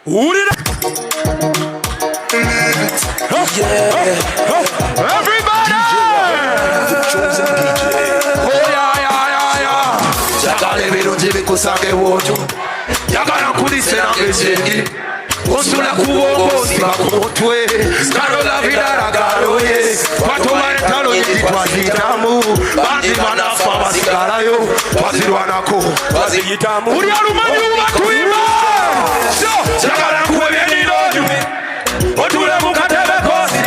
Everybody! Oh yeah. Chakale birungi bikusange wotu. Yagala nkulise nange zengi. Osula kuwongo siba kumutwe. Karola vidara garoye. Patomare talo yitwazitamu. Bandi banafa basigarayo. Bazirwanako baziyitamu. Uri alumanyi watuima. Chakala nkuwebye nino. Otule mukatebe kosi.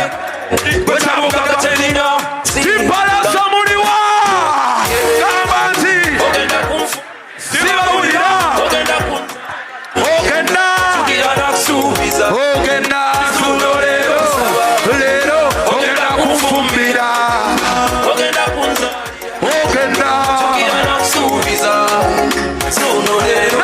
Weta mukakatenina. Simpala samuniwa. Kambanzi. Siba unira. Ogenda. Ogenda. Sunolero. Lero. Ogenda kumfumbira. Ogenda. Sunolero.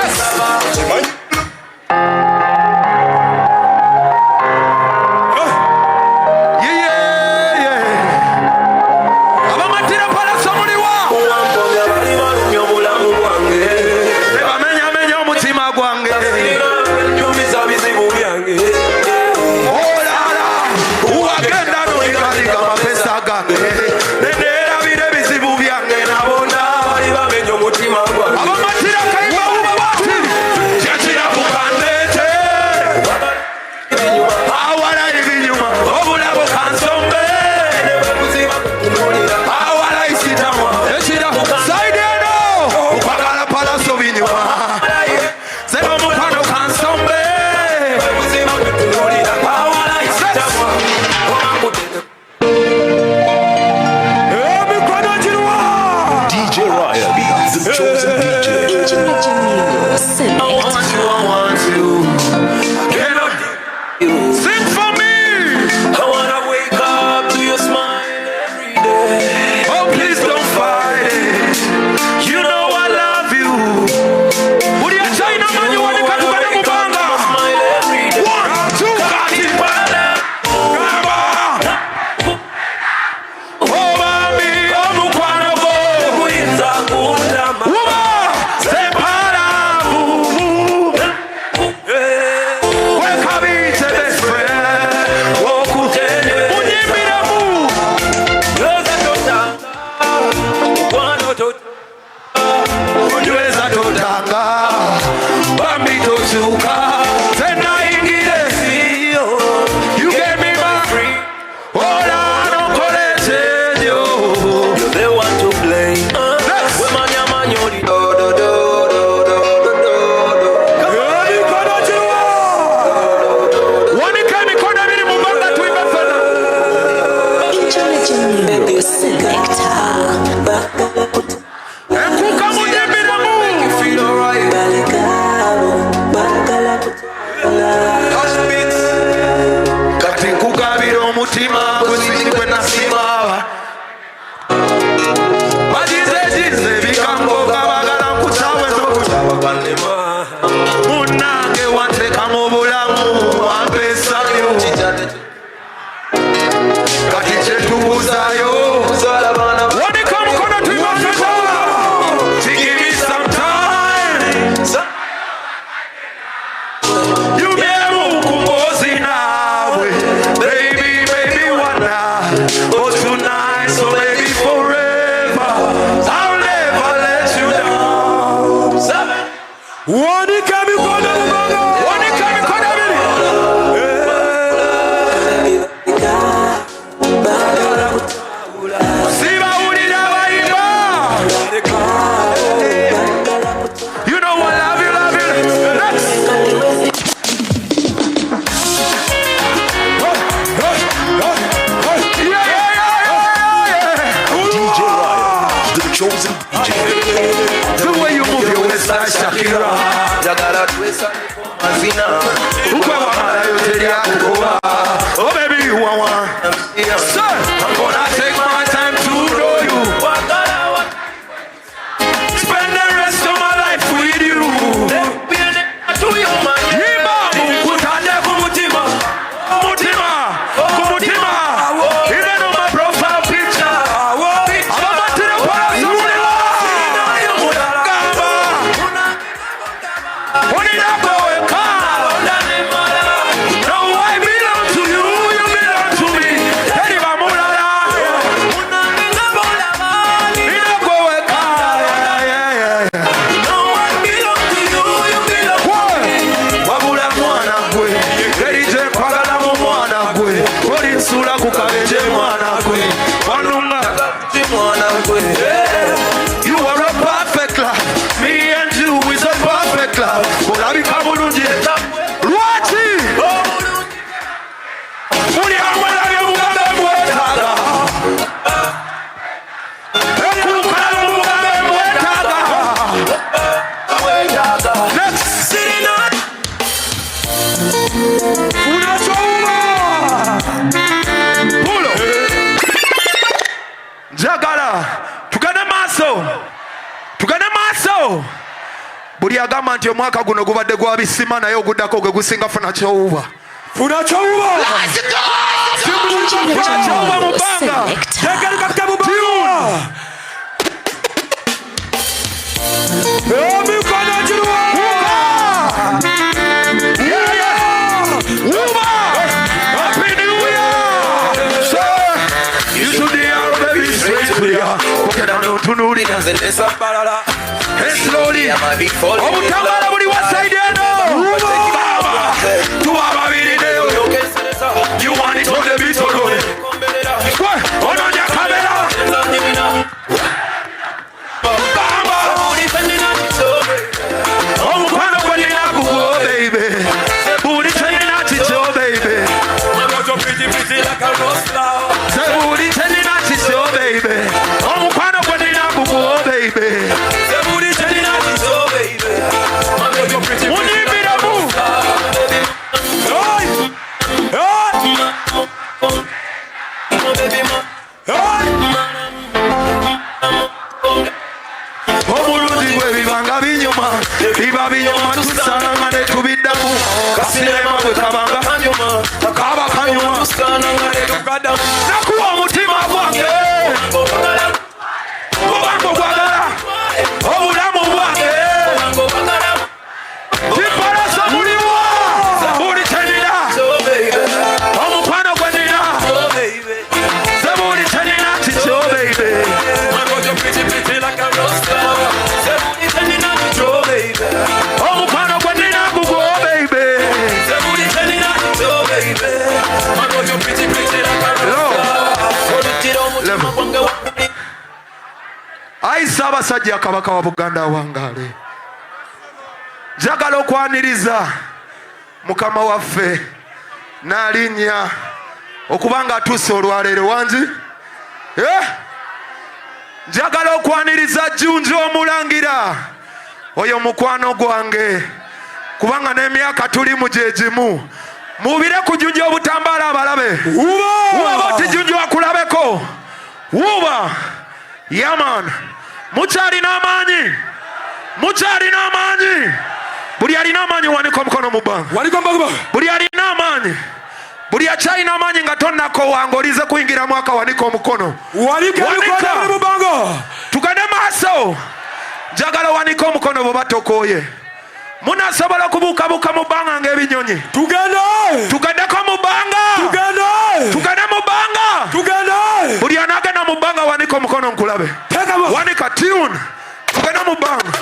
Oh baby, you want one? Sir, I'm gonna take my time to know you. Spend the rest of my life with you. Even on my profile picture, I'm Yo! Buli agamba nti omwaka guno gubadde gwa bisima naye oguddako gwe gusinga funa kyowuba. Funa kyowuba. Funa kyowuba mu bbanga. Tegeri kapita mu bbanga. Emikono giruwa. Wuba! Happy New Year! Sir, you should hear baby straight clear. Okera n'otunuulira nze nesambalala. And slowly, obutambala buli wa side eno. Tuwaba birineyo. You want it on the beat or not? Ononya kamera. Bamba. Omukwano gwe nina gugwo baby. Buli kyenina kikyo baby. Buli kyenina kikyo baby. Omukwano gwe nina gugwo baby. Omulundi gwe bibanga binyuma biba binyuma tusanga ne tubiddamu kasinema bwe kabanga kaba kanyuma nakuwa omutima gwange obanga ogwagala obulamu bwange kipalaso buliwo buli kyenina omukwano gwe nina se buli kyenina kikyo baby. Omukwano gwe nina gugwo baby. Ayi Ssaabasajja Kabaka wa Buganda wangaale, njagala okwaniriza Mukama waffe n'alinnya okubanga atuuse olwaleero wangi. Njagala okwaniriza Jjunju Omulangira, oyo mukwano gwange, kubanga n'emyaka tulimu gye gimu. Mubire ku Jjunju obutambaala abalabe. Wuba oti Jjunju akulabeko. Wuba. Yaman. Mukyalina amaanyi. Mukyalina amaanyi. Buli alina amaanyi wanika omukono mu bbanga. Buli alina amaanyi. Buli akyalina amaanyi nga tonnako wange olize kuyingira mwaka wanika omukono. Wanika. Tugende maaso. Njagala wanika omukono bw'oba tokooye. Munasobola okubuukabuuka mu bbanga ng'ebinyonyi. Tugendeko mu bbanga. Tugende mu bbanga. Buli anaagenda mu bbanga wanika omukono nkulabe. Wanika tune. Tugende mu bbanga.